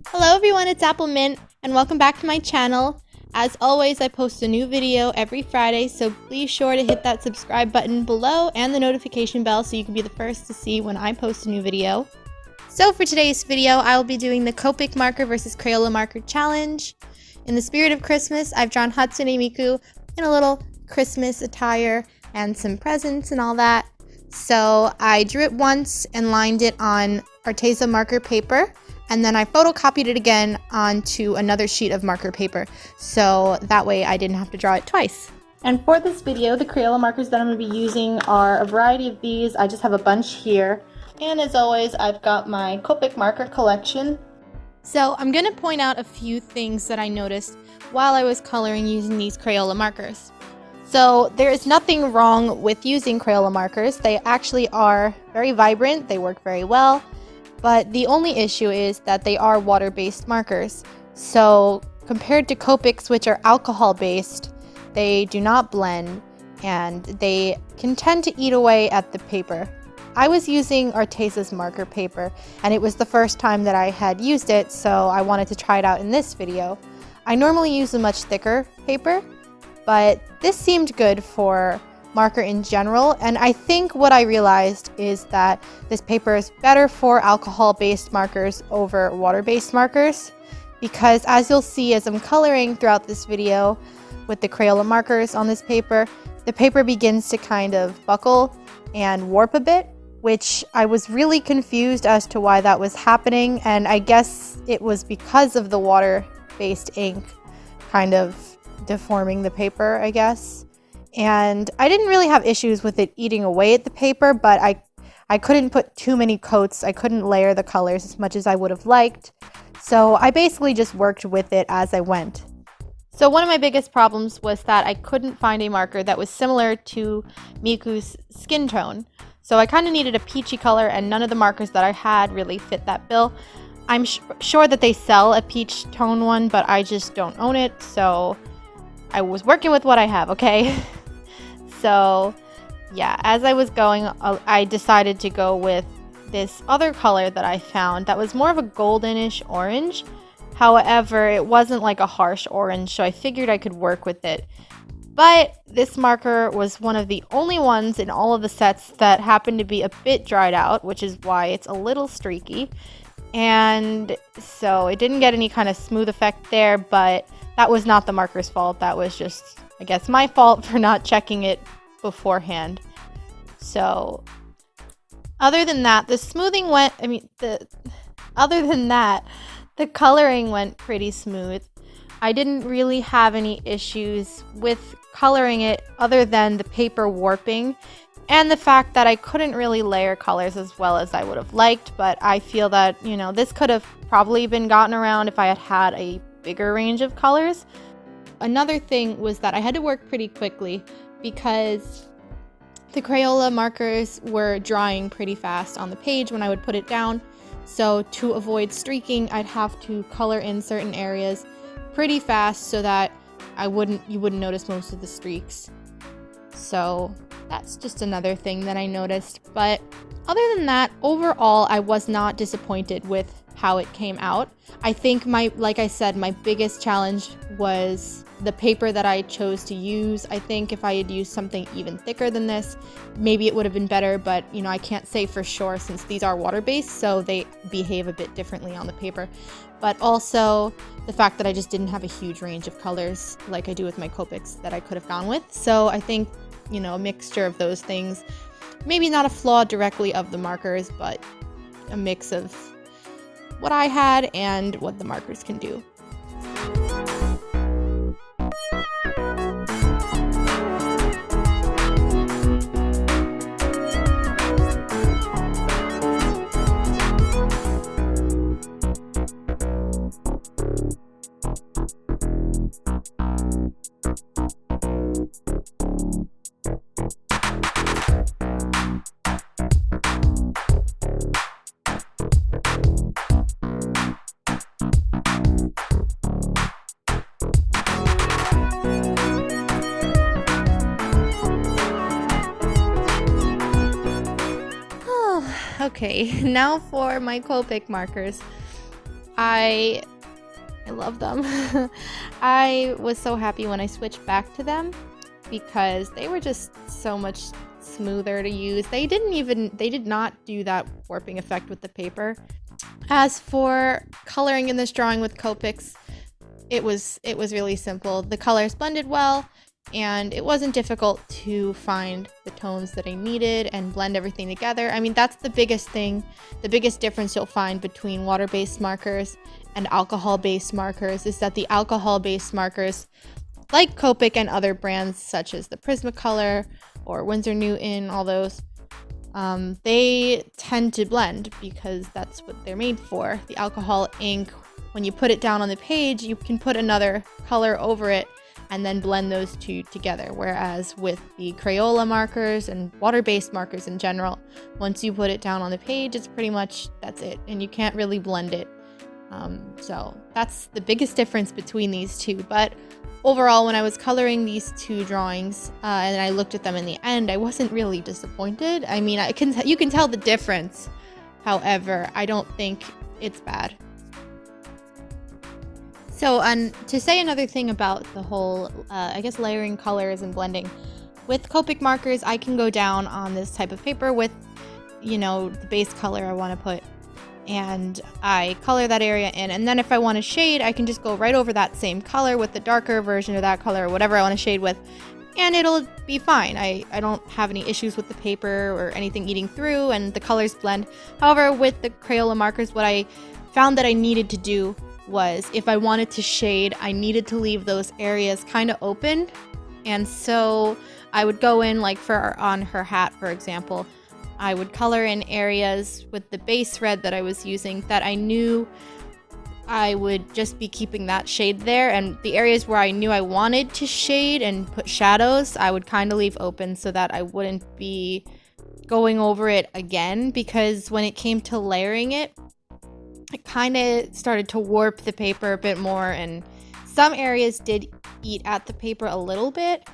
Hello everyone, it's Appleminte, and welcome back to my channel. As always, I post a new video every Friday, so please sure to hit that subscribe button below and the notification bell so you can be the first to see when I post a new video. So for today's video, I will be doing the Copic marker versus Crayola marker challenge. In the spirit of Christmas, I've drawn Hatsune Miku in a little Christmas attire and some presents and all that. So I drew it once and lined it on Arteza marker paper. And then I photocopied it again onto another sheet of marker paper, so that way I didn't have to draw it twice. And for this video, the Crayola markers that I'm going to be using are a variety of these. I just have a bunch here. And as always, I've got my Copic marker collection. So I'm going to point out a few things that I noticed while I was coloring using these Crayola markers. So there is nothing wrong with using Crayola markers. They actually are very vibrant, they work very well. But the only issue is that they are water-based markers. So compared to Copics, which are alcohol-based, they do not blend and they can tend to eat away at the paper. I was using Arteza's marker paper and it was the first time that I had used it, so I wanted to try it out in this video. I normally use a much thicker paper, but this seemed good for marker in general, and I think what I realized is that this paper is better for alcohol-based markers over water-based markers, because as you'll see as I'm coloring throughout this video with the Crayola markers on this paper, the paper begins to kind of buckle and warp a bit, which I was really confused as to why that was happening, and I guess it was because of the water-based ink kind of deforming the paper, I guess. And I didn't really have issues with it eating away at the paper, but I couldn't put too many coats. I couldn't layer the colors as much as I would have liked. So I basically just worked with it as I went. So one of my biggest problems was that I couldn't find a marker that was similar to Miku's skin tone. So I kind of needed a peachy color, and none of the markers that I had really fit that bill. I'm sure that they sell a peach tone one, but I just don't own it. So I was working with what I have, okay? So yeah, as I was going, I decided to go with this other color that I found that was more of a goldenish orange. However, it wasn't like a harsh orange, so I figured I could work with it. But this marker was one of the only ones in all of the sets that happened to be a bit dried out, which is why it's a little streaky. And so it didn't get any kind of smooth effect there, but that was not the marker's fault. That was just, I guess, my fault for not checking it beforehand. So other than that, the coloring went pretty smooth. I didn't really have any issues with coloring it other than the paper warping and the fact that I couldn't really layer colors as well as I would have liked, but I feel that, you know, this could have probably been gotten around if I had had a bigger range of colors. Another thing was that I had to work pretty quickly because the Crayola markers were drying pretty fast on the page when I would put it down. So to avoid streaking, I'd have to color in certain areas pretty fast so that you wouldn't notice most of the streaks. So that's just another thing that I noticed. But other than that, overall, I was not disappointed with how it came out. I think like I said, my biggest challenge was the paper that I chose to use. I think if I had used something even thicker than this, maybe it would have been better, but you know, I can't say for sure since these are water-based, so they behave a bit differently on the paper. But also the fact that I just didn't have a huge range of colors like I do with my Copics that I could have gone with. So I think, you know, a mixture of those things, maybe not a flaw directly of the markers, but a mix of what I had and what the markers can do. Okay, now for my Copic markers. I love them. I was so happy when I switched back to them because they were just so much smoother to use. They did not do that warping effect with the paper. As for coloring in this drawing with Copics, it was really simple. The colors blended well, and it wasn't difficult to find the tones that I needed and blend everything together. I mean, that's the biggest thing, the biggest difference you'll find between water-based markers and alcohol-based markers is that the alcohol-based markers, like Copic and other brands such as the Prismacolor or Winsor Newton, all those, they tend to blend because that's what they're made for. The alcohol ink, when you put it down on the page, you can put another color over it and then blend those two together. Whereas with the Crayola markers and water-based markers in general, once you put it down on the page, it's pretty much, that's it, and you can't really blend it. So that's the biggest difference between these two. But overall, when I was coloring these two drawings and I looked at them in the end, I wasn't really disappointed. I mean, you can tell the difference. However, I don't think it's bad. So, to say another thing about the whole, I guess, layering colors and blending, with Copic markers, I can go down on this type of paper with, you know, the base color I want to put, and I color that area in, and then if I want to shade, I can just go right over that same color with the darker version of that color or whatever I want to shade with, and it'll be fine. I don't have any issues with the paper or anything eating through, and the colors blend. However, with the Crayola markers, what I found that I needed to do was, if I wanted to shade, I needed to leave those areas kind of open. And so I would go in, like on her hat, for example, I would color in areas with the base red that I was using that I knew I would just be keeping that shade there, and the areas where I knew I wanted to shade and put shadows, I would kind of leave open so that I wouldn't be going over it again, because when it came to layering it, it kind of started to warp the paper a bit more, and some areas did eat at the paper a little bit,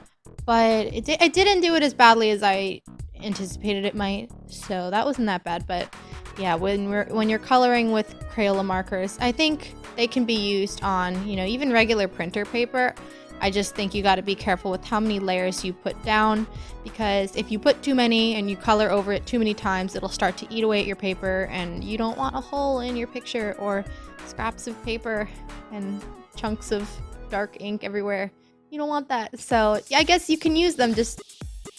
but it didn't do it as badly as I anticipated it might, so that wasn't that bad. But yeah, when you're coloring with Crayola markers, I think they can be used on, you know, even regular printer paper. I just think you got to be careful with how many layers you put down, because if you put too many and you color over it too many times, it'll start to eat away at your paper, and you don't want a hole in your picture or scraps of paper and chunks of dark ink everywhere. You don't want that. So I guess you can use them, just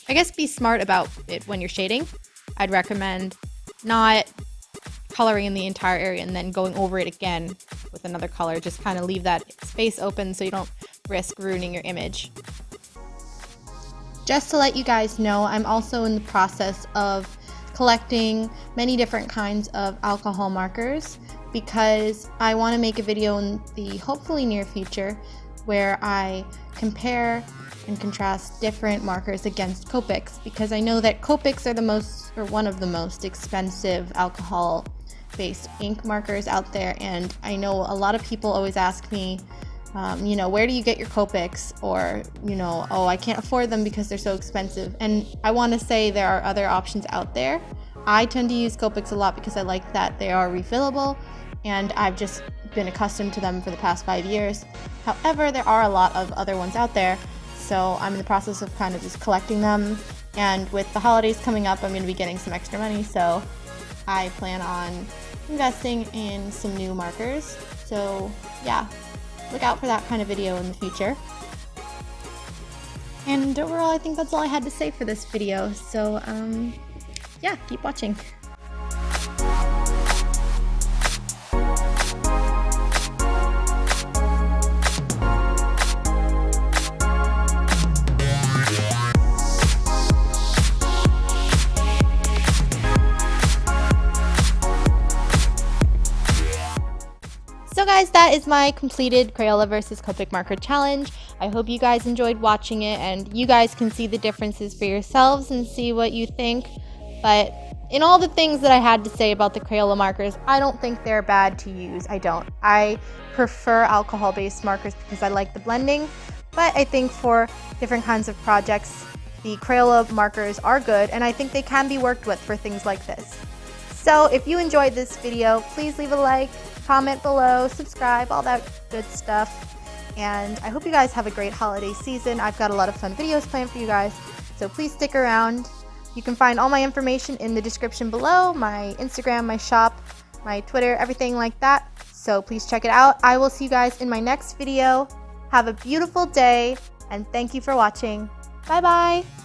I guess be smart about it when you're shading. I'd recommend not coloring in the entire area and then going over it again with another color. Just kind of leave that space open so you don't risk ruining your image. Just to let you guys know, I'm also in the process of collecting many different kinds of alcohol markers, because I want to make a video in the hopefully near future where I compare and contrast different markers against Copics, because I know that Copics are one of the most expensive alcohol-based ink markers out there, and I know a lot of people always ask me, you know, where do you get your Copics? Or, you know, oh, I can't afford them because they're so expensive. And I want to say there are other options out there. I tend to use Copics a lot because I like that they are refillable, and I've just been accustomed to them for the past 5 years. However, there are a lot of other ones out there, so I'm in the process of kind of just collecting them. And with the holidays coming up, I'm going to be getting some extra money, so I plan on investing in some new markers. So yeah, look out for that kind of video in the future. And overall, I think that's all I had to say for this video. So yeah, keep watching. So guys, that is my completed Crayola versus Copic marker challenge. I hope you guys enjoyed watching it, and you guys can see the differences for yourselves and see what you think. But in all the things that I had to say about the Crayola markers, I don't think they're bad to use. I don't. I prefer alcohol-based markers because I like the blending, but I think for different kinds of projects, the Crayola markers are good, and I think they can be worked with for things like this. So if you enjoyed this video, please leave a like, comment below, subscribe, all that good stuff. And I hope you guys have a great holiday season. I've got a lot of fun videos planned for you guys, so please stick around. You can find all my information in the description below, my Instagram, my shop, my Twitter, everything like that. So please check it out. I will see you guys in my next video. Have a beautiful day, and thank you for watching. Bye bye!